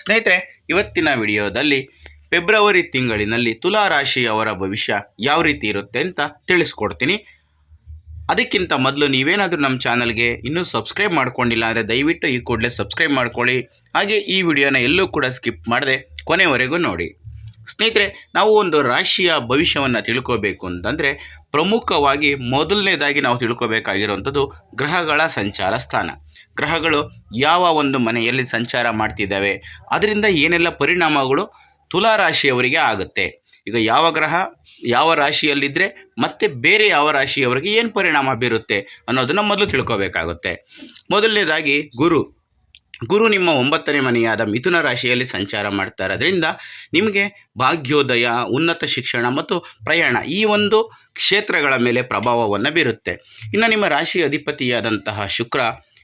ಸ್ನೇಹಿತರೆ, ಇವತ್ತಿನ ವಿಡಿಯೋದಲ್ಲಿ ಫೆಬ್ರವರಿ ತಿಂಗಳಿನಲ್ಲಿ ತುಲಾ ರಾಶಿಯವರ ಭವಿಷ್ಯ ಯಾವ ರೀತಿ ಇರುತ್ತೆ ಅಂತ ತಿಳಿಸ್ಕೊಡ್ತೀನಿ. ಅದಕ್ಕಿಂತ ಮೊದಲು ನೀವೇನಾದರೂ ನಮ್ಮ ಚಾನಲ್ಗೆ ಇನ್ನೂ ಸಬ್ಸ್ಕ್ರೈಬ್ ಮಾಡ್ಕೊಂಡಿಲ್ಲ ಅಂದರೆ ದಯವಿಟ್ಟು ಈ ಕೂಡಲೇ ಸಬ್ಸ್ಕ್ರೈಬ್ ಮಾಡ್ಕೊಳ್ಳಿ. ಹಾಗೆ ಈ ವಿಡಿಯೋನ ಎಲ್ಲೂ ಕೂಡ ಸ್ಕಿಪ್ ಮಾಡದೆ ಕೊನೆವರೆಗೂ ನೋಡಿ. ಸ್ನೇಹಿತರೆ, ನಾವು ಒಂದು ರಾಶಿಯ ಭವಿಷ್ಯವನ್ನು ತಿಳ್ಕೋಬೇಕು ಅಂತಂದರೆ ಪ್ರಮುಖವಾಗಿ ಮೊದಲನೇದಾಗಿ ನಾವು ತಿಳ್ಕೋಬೇಕಾಗಿರುವಂಥದ್ದು ಗ್ರಹಗಳ ಸಂಚಾರ ಸ್ಥಾನ. ಗ್ರಹಗಳು ಯಾವ ಒಂದು ಮನೆಯಲ್ಲಿ ಸಂಚಾರ ಮಾಡ್ತಿದ್ದಾವೆ, ಅದರಿಂದ ಏನೆಲ್ಲ ಪರಿಣಾಮಗಳು ತುಲಾ ರಾಶಿಯವರಿಗೆ ಆಗುತ್ತೆ. ಈಗ ಯಾವ ಗ್ರಹ ಯಾವ ರಾಶಿಯಲ್ಲಿದ್ದರೆ ಮತ್ತು ಬೇರೆ ಯಾವ ರಾಶಿಯವರಿಗೆ ಏನು ಪರಿಣಾಮ ಬೀರುತ್ತೆ ಅನ್ನೋದನ್ನು ಮೊದಲು ತಿಳ್ಕೋಬೇಕಾಗುತ್ತೆ. ಮೊದಲನೇದಾಗಿ ಗುರು ನಿಮ್ಮ 9ನೇ ಮನೆಯಾದ ಮಿಥುನ ರಾಶಿಯಲ್ಲಿ ಸಂಚಾರ ಮಾಡ್ತಾ ಇರೋದ್ರಿಂದ ನಿಮಗೆ ಭಾಗ್ಯೋದಯ, ಉನ್ನತ ಶಿಕ್ಷಣ ಮತ್ತು ಪ್ರಯಾಣ ಈ ಒಂದು ಕ್ಷೇತ್ರಗಳ ಮೇಲೆ ಪ್ರಭಾವವನ್ನು ಬೀರುತ್ತೆ. ಇನ್ನು ನಿಮ್ಮ ರಾಶಿ ಅಧಿಪತಿಯಾದಂತಹ ಶುಕ್ರ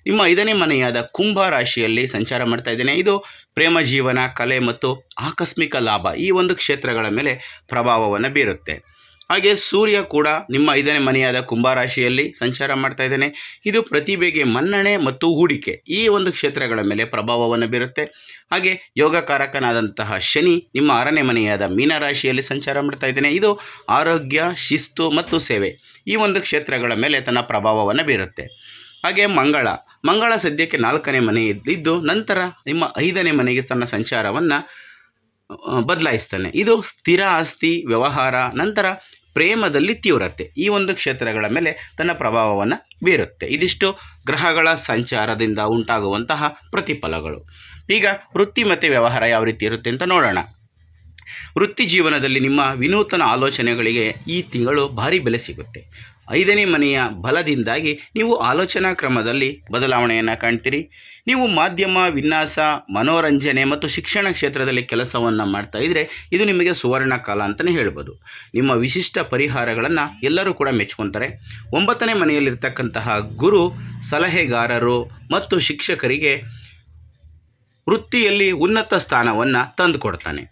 ನಿಮ್ಮ 5ನೇ ಮನೆಯಾದ ಕುಂಭ ರಾಶಿಯಲ್ಲಿ ಸಂಚಾರ ಮಾಡ್ತಾ ಇದ್ದೇನೆ. ಇದು ಪ್ರೇಮ ಜೀವನ, ಕಲೆ ಮತ್ತು ಆಕಸ್ಮಿಕ ಲಾಭ ಈ ಒಂದು ಕ್ಷೇತ್ರಗಳ ಮೇಲೆ ಪ್ರಭಾವವನ್ನು ಬೀರುತ್ತೆ. ಹಾಗೆ ಸೂರ್ಯ ಕೂಡ ನಿಮ್ಮ 5ನೇ ಮನೆಯಾದ ಕುಂಭ ರಾಶಿಯಲ್ಲಿ ಸಂಚಾರ ಮಾಡ್ತಾ ಇದ್ದೇನೆ. ಇದು ಪ್ರತಿಭೆಗೆ ಮನ್ನಣೆ ಮತ್ತು ಹೂಡಿಕೆ ಈ ಒಂದು ಕ್ಷೇತ್ರಗಳ ಮೇಲೆ ಪ್ರಭಾವವನ್ನು ಬೀರುತ್ತೆ. ಹಾಗೆ ಯೋಗಕಾರಕನಾದಂತಹ ಶನಿ ನಿಮ್ಮ 6ನೇ ಮನೆಯಾದ ಮೀನ ರಾಶಿಯಲ್ಲಿ ಸಂಚಾರ ಮಾಡ್ತಾ ಇದ್ದೇನೆ. ಇದು ಆರೋಗ್ಯ, ಶಿಸ್ತು ಮತ್ತು ಸೇವೆ ಈ ಒಂದು ಕ್ಷೇತ್ರಗಳ ಮೇಲೆ ತನ್ನ ಪ್ರಭಾವವನ್ನು ಬೀರುತ್ತೆ. ಹಾಗೆ ಮಂಗಳ ಸದ್ಯಕ್ಕೆ 4ನೇ ಮನೆಯಲ್ಲಿದ್ದು ನಂತರ ನಿಮ್ಮ 5ನೇ ಮನೆಗೆ ತನ್ನ ಸಂಚಾರವನ್ನು ಬದಲಾಯಿಸ್ತಾನೆ. ಇದು ಸ್ಥಿರ ಆಸ್ತಿ, ವ್ಯವಹಾರ, ನಂತರ ಪ್ರೇಮದಲ್ಲಿ ತೀವ್ರತೆ ಈ ಒಂದು ಕ್ಷೇತ್ರಗಳ ಮೇಲೆ ತನ್ನ ಪ್ರಭಾವವನ್ನು ಬೀರುತ್ತೆ. ಇದಿಷ್ಟು ಗ್ರಹಗಳ ಸಂಚಾರದಿಂದ ಉಂಟಾಗುವಂತಹ ಪ್ರತಿಫಲಗಳು. ಈಗ ವೃತ್ತಿ ಮತ್ತು ವ್ಯವಹಾರ ಯಾವ ರೀತಿ ಇರುತ್ತೆ ಅಂತ ನೋಡೋಣ. ವೃತ್ತಿ ಜೀವನದಲ್ಲಿ ನಿಮ್ಮ ವಿನೂತನ ಆಲೋಚನೆಗಳಿಗೆ ಈ ತಿಂಗಳು ಭಾರಿ ಬೆಲೆ ಸಿಗುತ್ತೆ. 5ನೇ ಮನೆಯ ಬಲದಿಂದಾಗಿ ನೀವು ಆಲೋಚನಾ ಕ್ರಮದಲ್ಲಿ ಬದಲಾವಣೆಯನ್ನು ಕಾಣ್ತೀರಿ. ನೀವು ಮಾಧ್ಯಮ, ವಿನ್ಯಾಸ, ಮನೋರಂಜನೆ ಮತ್ತು ಶಿಕ್ಷಣ ಕ್ಷೇತ್ರದಲ್ಲಿ ಕೆಲಸವನ್ನು ಮಾಡ್ತಾ ಇದ್ದರೆ ಇದು ನಿಮಗೆ ಸುವರ್ಣ ಕಾಲ ಅಂತಲೇ ಹೇಳ್ಬೋದು. ನಿಮ್ಮ ವಿಶಿಷ್ಟ ಪರಿಹಾರಗಳನ್ನು ಎಲ್ಲರೂ ಕೂಡ ಮೆಚ್ಕೊತಾರೆ. 9ನೇ ಮನೆಯಲ್ಲಿರ್ತಕ್ಕಂತಹ ಗುರು ಸಲಹೆಗಾರರು ಮತ್ತು ಶಿಕ್ಷಕರಿಗೆ ವೃತ್ತಿಯಲ್ಲಿ ಉನ್ನತ ಸ್ಥಾನವನ್ನು ತಂದುಕೊಡ್ತಾನೆ.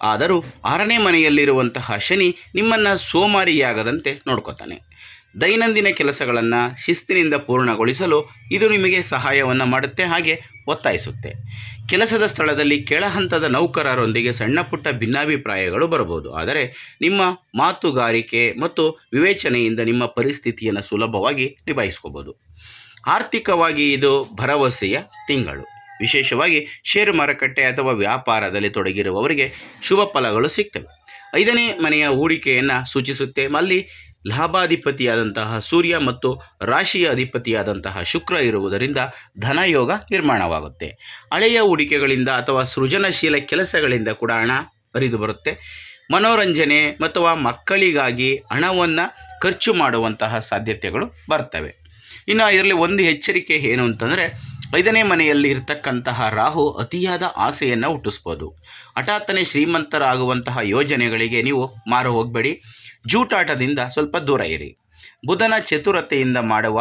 ಆದರೂ 6ನೇ ಮನೆಯಲ್ಲಿರುವಂತಹ ಶನಿ ನಿಮ್ಮನ್ನು ಸೋಮಾರಿಯಾಗದಂತೆ ನೋಡ್ಕೋತಾನೆ. ದೈನಂದಿನ ಕೆಲಸಗಳನ್ನು ಶಿಸ್ತಿನಿಂದ ಪೂರ್ಣಗೊಳಿಸಲು ಇದು ನಿಮಗೆ ಸಹಾಯವನ್ನು ಮಾಡುತ್ತೆ, ಹಾಗೆ ಒತ್ತಾಯಿಸುತ್ತೆ. ಕೆಲಸದ ಸ್ಥಳದಲ್ಲಿ ಕೆಳಹಂತದ ನೌಕರರೊಂದಿಗೆ ಸಣ್ಣ ಪುಟ್ಟ ಭಿನ್ನಾಭಿಪ್ರಾಯಗಳು ಬರಬಹುದು. ಆದರೆ ನಿಮ್ಮ ಮಾತುಗಾರಿಕೆ ಮತ್ತು ವಿವೇಚನೆಯಿಂದ ನಿಮ್ಮ ಪರಿಸ್ಥಿತಿಯನ್ನು ಸುಲಭವಾಗಿ ನಿಭಾಯಿಸ್ಕೋಬೋದು. ಆರ್ಥಿಕವಾಗಿ ಇದು ಭರವಸೆಯ ತಿಂಗಳು. ವಿಶೇಷವಾಗಿ ಷೇರು ಮಾರುಕಟ್ಟೆ ಅಥವಾ ವ್ಯಾಪಾರದಲ್ಲಿ ತೊಡಗಿರುವವರಿಗೆ ಶುಭ ಫಲಗಳು ಸಿಗ್ತವೆ. 5ನೇ ಮನೆಯ ಹೂಡಿಕೆಯನ್ನು ಸೂಚಿಸುತ್ತೆ. ಅಲ್ಲಿ ಲಾಭಾಧಿಪತಿಯಾದಂತಹ ಸೂರ್ಯ ಮತ್ತು ರಾಶಿಯ ಅಧಿಪತಿಯಾದಂತಹ ಶುಕ್ರ ಇರುವುದರಿಂದ ಧನಯೋಗ ನಿರ್ಮಾಣವಾಗುತ್ತೆ. ಹಳೆಯ ಹೂಡಿಕೆಗಳಿಂದ ಅಥವಾ ಸೃಜನಶೀಲ ಕೆಲಸಗಳಿಂದ ಕೂಡ ಹಣ ಹರಿದು ಬರುತ್ತೆ. ಮನೋರಂಜನೆ ಅಥವಾ ಮಕ್ಕಳಿಗಾಗಿ ಹಣವನ್ನು ಖರ್ಚು ಮಾಡುವಂತಹ ಸಾಧ್ಯತೆಗಳು ಬರ್ತವೆ. ಇನ್ನು ಇದರಲ್ಲಿ ಒಂದು ಎಚ್ಚರಿಕೆ ಏನು ಅಂತಂದರೆ 5ನೇ ಮನೆಯಲ್ಲಿ ಇರ್ತಕ್ಕಂತಹ ರಾಹು ಅತಿಯಾದ ಆಸೆಯನ್ನು ಹುಟ್ಟಿಸ್ಬೋದು. ಹಠಾತ್ತನೆ ಶ್ರೀಮಂತರಾಗುವಂತಹ ಯೋಜನೆಗಳಿಗೆ ನೀವು ಮಾರು ಹೋಗಬೇಡಿ. ಜೂಟಾಟದಿಂದ ಸ್ವಲ್ಪ ದೂರ ಇರಿ. ಬುಧನ ಚತುರತೆಯಿಂದ ಮಾಡುವ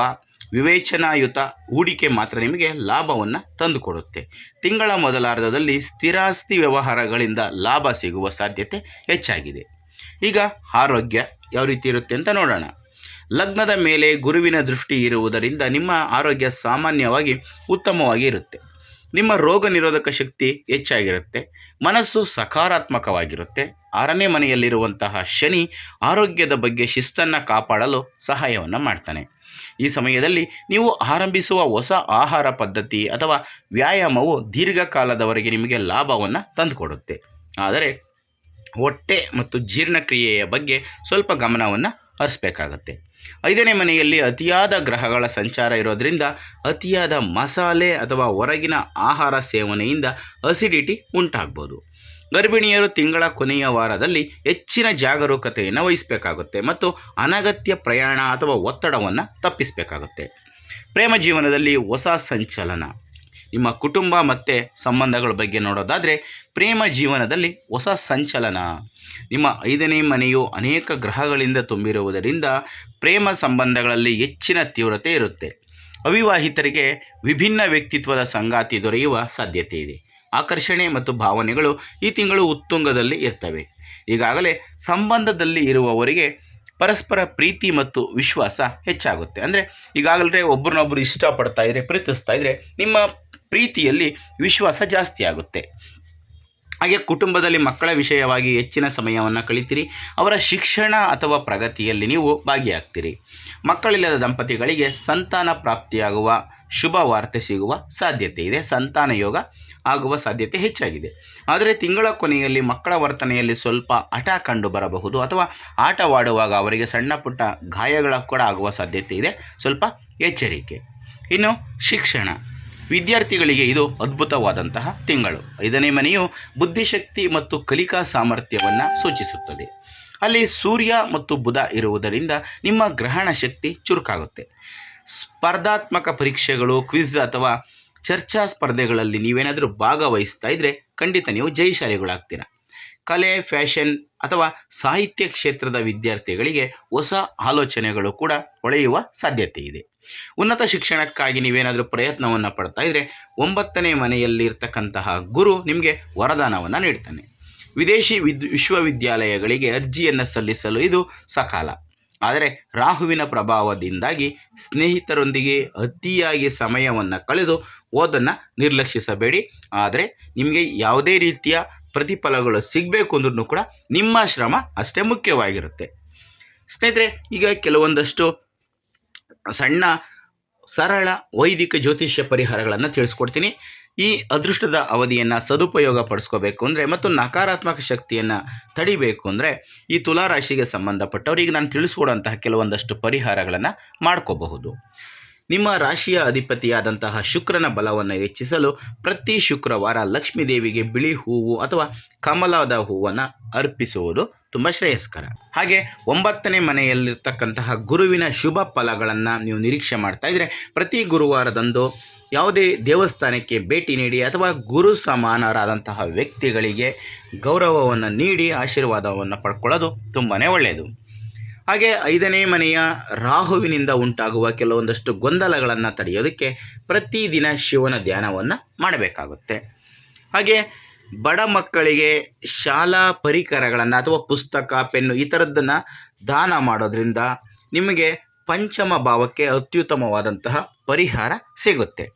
ವಿವೇಚನಾಯುತ ಹೂಡಿಕೆ ಮಾತ್ರ ನಿಮಗೆ ಲಾಭವನ್ನು ತಂದುಕೊಡುತ್ತೆ. ತಿಂಗಳ ಮೊದಲಾರ್ಧದಲ್ಲಿ ಸ್ಥಿರಾಸ್ತಿ ವ್ಯವಹಾರಗಳಿಂದ ಲಾಭ ಸಿಗುವ ಸಾಧ್ಯತೆ ಹೆಚ್ಚಾಗಿದೆ. ಈಗ ಆರೋಗ್ಯ ಯಾವ ರೀತಿ ಇರುತ್ತೆ ಅಂತ ನೋಡೋಣ. ಲಗ್ನದ ಮೇಲೆ ಗುರುವಿನ ದೃಷ್ಟಿ ಇರುವುದರಿಂದ ನಿಮ್ಮ ಆರೋಗ್ಯ ಸಾಮಾನ್ಯವಾಗಿ ಉತ್ತಮವಾಗಿ ಇರುತ್ತೆ. ನಿಮ್ಮ ರೋಗ ನಿರೋಧಕ ಶಕ್ತಿ ಹೆಚ್ಚಾಗಿರುತ್ತೆ. ಮನಸ್ಸು ಸಕಾರಾತ್ಮಕವಾಗಿರುತ್ತೆ. 6ನೇ ಮನೆಯಲ್ಲಿರುವಂತಹ ಶನಿ ಆರೋಗ್ಯದ ಬಗ್ಗೆ ಶಿಸ್ತನ್ನು ಕಾಪಾಡಲು ಸಹಾಯವನ್ನು ಮಾಡ್ತಾನೆ. ಈ ಸಮಯದಲ್ಲಿ ನೀವು ಆರಂಭಿಸುವ ಹೊಸ ಆಹಾರ ಪದ್ಧತಿ ಅಥವಾ ವ್ಯಾಯಾಮವು ದೀರ್ಘಕಾಲದವರೆಗೆ ನಿಮಗೆ ಲಾಭವನ್ನು ತಂದುಕೊಡುತ್ತೆ. ಆದರೆ ಹೊಟ್ಟೆ ಮತ್ತು ಜೀರ್ಣಕ್ರಿಯೆಯ ಬಗ್ಗೆ ಸ್ವಲ್ಪ ಗಮನವನ್ನು ಹರಿಸಬೇಕಾಗತ್ತೆ. 5ನೇ ಮನೆಯಲ್ಲಿ ಅತಿಯಾದ ಗ್ರಹಗಳ ಸಂಚಾರ ಇರೋದರಿಂದ ಅತಿಯಾದ ಮಸಾಲೆ ಅಥವಾ ಹೊರಗಿನ ಆಹಾರ ಸೇವನೆಯಿಂದ ಅಸಿಡಿಟಿ ಉಂಟಾಗ್ಬೋದು. ಗರ್ಭಿಣಿಯರು ತಿಂಗಳ ಕೊನೆಯ ವಾರದಲ್ಲಿ ಹೆಚ್ಚಿನ ಜಾಗರೂಕತೆಯನ್ನು ವಹಿಸಬೇಕಾಗುತ್ತೆ ಮತ್ತು ಅನಗತ್ಯ ಪ್ರಯಾಣ ಅಥವಾ ಒತ್ತಡವನ್ನು ತಪ್ಪಿಸಬೇಕಾಗುತ್ತೆ. ಪ್ರೇಮ ಜೀವನದಲ್ಲಿ ಹೊಸ ಸಂಚಲನ. ನಿಮ್ಮ ಕುಟುಂಬ ಮತ್ತು ಸಂಬಂಧಗಳ ಬಗ್ಗೆ ನೋಡೋದಾದರೆ ಪ್ರೇಮ ಜೀವನದಲ್ಲಿ ಹೊಸ ಸಂಚಲನ. ನಿಮ್ಮ 5ನೇ ಮನೆಯು ಅನೇಕ ಗ್ರಹಗಳಿಂದ ತುಂಬಿರುವುದರಿಂದ ಪ್ರೇಮ ಸಂಬಂಧಗಳಲ್ಲಿ ಹೆಚ್ಚಿನ ತೀವ್ರತೆ ಇರುತ್ತೆ. ಅವಿವಾಹಿತರಿಗೆ ವಿಭಿನ್ನ ವ್ಯಕ್ತಿತ್ವದ ಸಂಗಾತಿ ದೊರೆಯುವ ಸಾಧ್ಯತೆ ಇದೆ. ಆಕರ್ಷಣೆ ಮತ್ತು ಭಾವನೆಗಳು ಈ ತಿಂಗಳು ಉತ್ತುಂಗದಲ್ಲಿ ಇರ್ತವೆ. ಈಗಾಗಲೇ ಸಂಬಂಧದಲ್ಲಿ ಇರುವವರಿಗೆ ಪರಸ್ಪರ ಪ್ರೀತಿ ಮತ್ತು ವಿಶ್ವಾಸ ಹೆಚ್ಚಾಗುತ್ತೆ. ಅಂದರೆ ಈಗಾಗಲೇ ಒಬ್ಬರನ್ನೊಬ್ಬರು ಇಷ್ಟಪಡ್ತಾ ಇದ್ದರೆ, ಪ್ರೀತಿಸ್ತಾ ಇದ್ದರೆ ನಿಮ್ಮ ಪ್ರೀತಿಯಲ್ಲಿ ವಿಶ್ವಾಸ ಜಾಸ್ತಿ ಆಗುತ್ತೆ. ಹಾಗೆ ಕುಟುಂಬದಲ್ಲಿ ಮಕ್ಕಳ ವಿಷಯವಾಗಿ ಹೆಚ್ಚಿನ ಸಮಯವನ್ನು ಕಳಿತೀರಿ. ಅವರ ಶಿಕ್ಷಣ ಅಥವಾ ಪ್ರಗತಿಯಲ್ಲಿ ನೀವು ಭಾಗಿಯಾಗ್ತೀರಿ. ಮಕ್ಕಳಿಲ್ಲದ ದಂಪತಿಗಳಿಗೆ ಸಂತಾನ ಪ್ರಾಪ್ತಿಯಾಗುವ ಶುಭ ವಾರ್ತೆ ಸಿಗುವ ಸಾಧ್ಯತೆ ಇದೆ. ಸಂತಾನ ಯೋಗ ಆಗುವ ಸಾಧ್ಯತೆ ಹೆಚ್ಚಾಗಿದೆ. ಆದರೆ ತಿಂಗಳ ಕೊನೆಯಲ್ಲಿ ಮಕ್ಕಳ ವರ್ತನೆಯಲ್ಲಿ ಸ್ವಲ್ಪ ಹಠ ಕಂಡು ಬರಬಹುದು ಅಥವಾ ಆಟವಾಡುವಾಗ ಅವರಿಗೆ ಸಣ್ಣ ಪುಟ್ಟ ಗಾಯಗಳ ಕೂಡ ಆಗುವ ಸಾಧ್ಯತೆ ಇದೆ. ಸ್ವಲ್ಪ ಎಚ್ಚರಿಕೆ. ಇನ್ನು ಶಿಕ್ಷಣ, ವಿದ್ಯಾರ್ಥಿಗಳಿಗೆ ಇದು ಅದ್ಭುತವಾದಂತಹ ತಿಂಗಳು. 5ನೇ ಮನೆಯು ಬುದ್ಧಿಶಕ್ತಿ ಮತ್ತು ಕಲಿಕಾ ಸಾಮರ್ಥ್ಯವನ್ನು ಸೂಚಿಸುತ್ತದೆ. ಅಲ್ಲಿ ಸೂರ್ಯ ಮತ್ತು ಬುಧ ಇರುವುದರಿಂದ ನಿಮ್ಮ ಗ್ರಹಣ ಶಕ್ತಿ ಚುರುಕಾಗುತ್ತೆ. ಸ್ಪರ್ಧಾತ್ಮಕ ಪರೀಕ್ಷೆಗಳು, ಕ್ವಿಜ್ ಅಥವಾ ಚರ್ಚಾ ಸ್ಪರ್ಧೆಗಳಲ್ಲಿ ನೀವೇನಾದರೂ ಭಾಗವಹಿಸ್ತಾ ಇದ್ದರೆ ಖಂಡಿತ ನೀವು ಜಯಶಾಲಿಗಳಾಗ್ತೀರ. ಕಲೆ, ಫ್ಯಾಷನ್ ಅಥವಾ ಸಾಹಿತ್ಯ ಕ್ಷೇತ್ರದ ವಿದ್ಯಾರ್ಥಿಗಳಿಗೆ ಹೊಸ ಆಲೋಚನೆಗಳು ಕೂಡ ಹೊಳೆಯುವ ಸಾಧ್ಯತೆ ಇದೆ. ಉನ್ನತ ಶಿಕ್ಷಣಕ್ಕಾಗಿ ನೀವೇನಾದರೂ ಪ್ರಯತ್ನವನ್ನು ಪಡ್ತಾ ಇದ್ದರೆ 9ನೇ ಮನೆಯಲ್ಲಿರ್ತಕ್ಕಂತಹ ಗುರು ನಿಮಗೆ ವರದಾನವನ್ನು ನೀಡ್ತಾನೆ. ವಿದೇಶಿ ವಿಶ್ವವಿದ್ಯಾಲಯಗಳಿಗೆ ಅರ್ಜಿಯನ್ನು ಸಲ್ಲಿಸಲು ಇದು ಸಕಾಲ. ಆದರೆ ರಾಹುವಿನ ಪ್ರಭಾವದಿಂದಾಗಿ ಸ್ನೇಹಿತರೊಂದಿಗೆ ಅತಿಯಾಗಿ ಸಮಯವನ್ನು ಕಳೆದು ಓದನ್ನು ನಿರ್ಲಕ್ಷಿಸಬೇಡಿ. ಆದರೆ ನಿಮಗೆ ಯಾವುದೇ ರೀತಿಯ ಪ್ರತಿಫಲಗಳು ಸಿಗಬೇಕು ಅಂದ್ರೂ ಕೂಡ ನಿಮ್ಮ ಶ್ರಮ ಅಷ್ಟೇ ಮುಖ್ಯವಾಗಿರುತ್ತೆ. ಸ್ನೇಹಿತರೆ, ಈಗ ಕೆಲವೊಂದಷ್ಟು ಸಣ್ಣ ಸರಳ ವೈದಿಕ ಜ್ಯೋತಿಷ್ಯ ಪರಿಹಾರಗಳನ್ನು ತಿಳಿಸ್ಕೊಡ್ತೀನಿ. ಈ ಅದೃಷ್ಟದ ಅವಧಿಯನ್ನು ಸದುಪಯೋಗ ಪಡಿಸ್ಕೋಬೇಕು ಅಂದರೆ ಮತ್ತು ನಕಾರಾತ್ಮಕ ಶಕ್ತಿಯನ್ನು ತಡಿಬೇಕು ಅಂದರೆ ಈ ತುಲಾರಾಶಿಗೆ ಸಂಬಂಧಪಟ್ಟವರಿಗೆ ನಾನು ತಿಳಿಸ್ಕೊಡುವಂತಹ ಕೆಲವೊಂದಷ್ಟು ಪರಿಹಾರಗಳನ್ನು ಮಾಡ್ಕೋಬಹುದು. ನಿಮ್ಮ ರಾಶಿಯ ಅಧಿಪತಿಯಾದಂತಹ ಶುಕ್ರನ ಬಲವನ್ನು ಹೆಚ್ಚಿಸಲು ಪ್ರತಿ ಶುಕ್ರವಾರ ಲಕ್ಷ್ಮೀ ದೇವಿಗೆ ಬಿಳಿ ಹೂವು ಅಥವಾ ಕಮಲದ ಹೂವನ್ನು ಅರ್ಪಿಸುವುದು ತುಂಬ ಶ್ರೇಯಸ್ಕರ. ಹಾಗೆ 9ನೇ ಮನೆಯಲ್ಲಿರ್ತಕ್ಕಂತಹ ಗುರುವಿನ ಶುಭ ಫಲಗಳನ್ನು ನೀವು ನಿರೀಕ್ಷೆ ಮಾಡ್ತಾ ಇದ್ದರೆ ಪ್ರತಿ ಗುರುವಾರದಂದು ಯಾವುದೇ ದೇವಸ್ಥಾನಕ್ಕೆ ಭೇಟಿ ನೀಡಿ ಅಥವಾ ಗುರು ಸಮಾನರಾದಂತಹ ವ್ಯಕ್ತಿಗಳಿಗೆ ಗೌರವವನ್ನು ನೀಡಿ ಆಶೀರ್ವಾದವನ್ನು ಪಡ್ಕೊಳ್ಳೋದು ತುಂಬಾ ಒಳ್ಳೆಯದು. ಹಾಗೆ 5ನೇ ಮನೆಯ ರಾಹುವಿನಿಂದ ಉಂಟಾಗುವ ಕೆಲವೊಂದಷ್ಟು ಗೊಂದಲಗಳನ್ನು ತಡೆಯೋದಕ್ಕೆ ಪ್ರತಿದಿನ ಶಿವನ ಧ್ಯಾನವನ್ನು ಮಾಡಬೇಕಾಗುತ್ತೆ. ಹಾಗೆ ಬಡ ಮಕ್ಕಳಿಗೆ ಶಾಲಾ ಪರಿಕರಗಳನ್ನು ಅಥವಾ ಪುಸ್ತಕ, ಪೆನ್ನು ಈ ಥರದ್ದನ್ನು ದಾನ ಮಾಡೋದ್ರಿಂದ ನಿಮಗೆ ಪಂಚಮ ಭಾವಕ್ಕೆ ಅತ್ಯುತ್ತಮವಾದಂತಹ ಪರಿಹಾರ ಸಿಗುತ್ತೆ.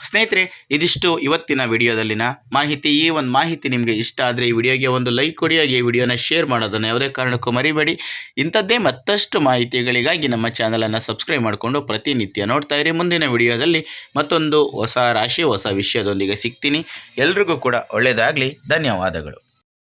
ಸ್ನೇಹಿತರೆ, ಇದಿಷ್ಟು ಇವತ್ತಿನ ವಿಡಿಯೋದಲ್ಲಿನ ಮಾಹಿತಿ. ಈ ಒಂದು ಮಾಹಿತಿ ನಿಮಗೆ ಇಷ್ಟ ಆದರೆ ಈ ವಿಡಿಯೋಗೆ ಒಂದು ಲೈಕ್ ಕೊಡಿ. ಹಾಗೆ ಈ ವಿಡಿಯೋನ ಶೇರ್ ಮಾಡೋದನ್ನು ಯಾವುದೇ ಕಾರಣಕ್ಕೂ ಮರಿಬೇಡಿ. ಇಂಥದ್ದೇ ಮತ್ತಷ್ಟು ಮಾಹಿತಿಗಳಿಗಾಗಿ ನಮ್ಮ ಚಾನಲನ್ನು ಸಬ್ಸ್ಕ್ರೈಬ್ ಮಾಡಿಕೊಂಡು ಪ್ರತಿನಿತ್ಯ ನೋಡ್ತಾ ಇರಿ. ಮುಂದಿನ ವಿಡಿಯೋದಲ್ಲಿ ಮತ್ತೊಂದು ಹೊಸ ರಾಶಿ, ಹೊಸ ವಿಷಯದೊಂದಿಗೆ ಸಿಗ್ತೀನಿ. ಎಲ್ರಿಗೂ ಕೂಡ ಒಳ್ಳೆಯದಾಗಲಿ. ಧನ್ಯವಾದಗಳು.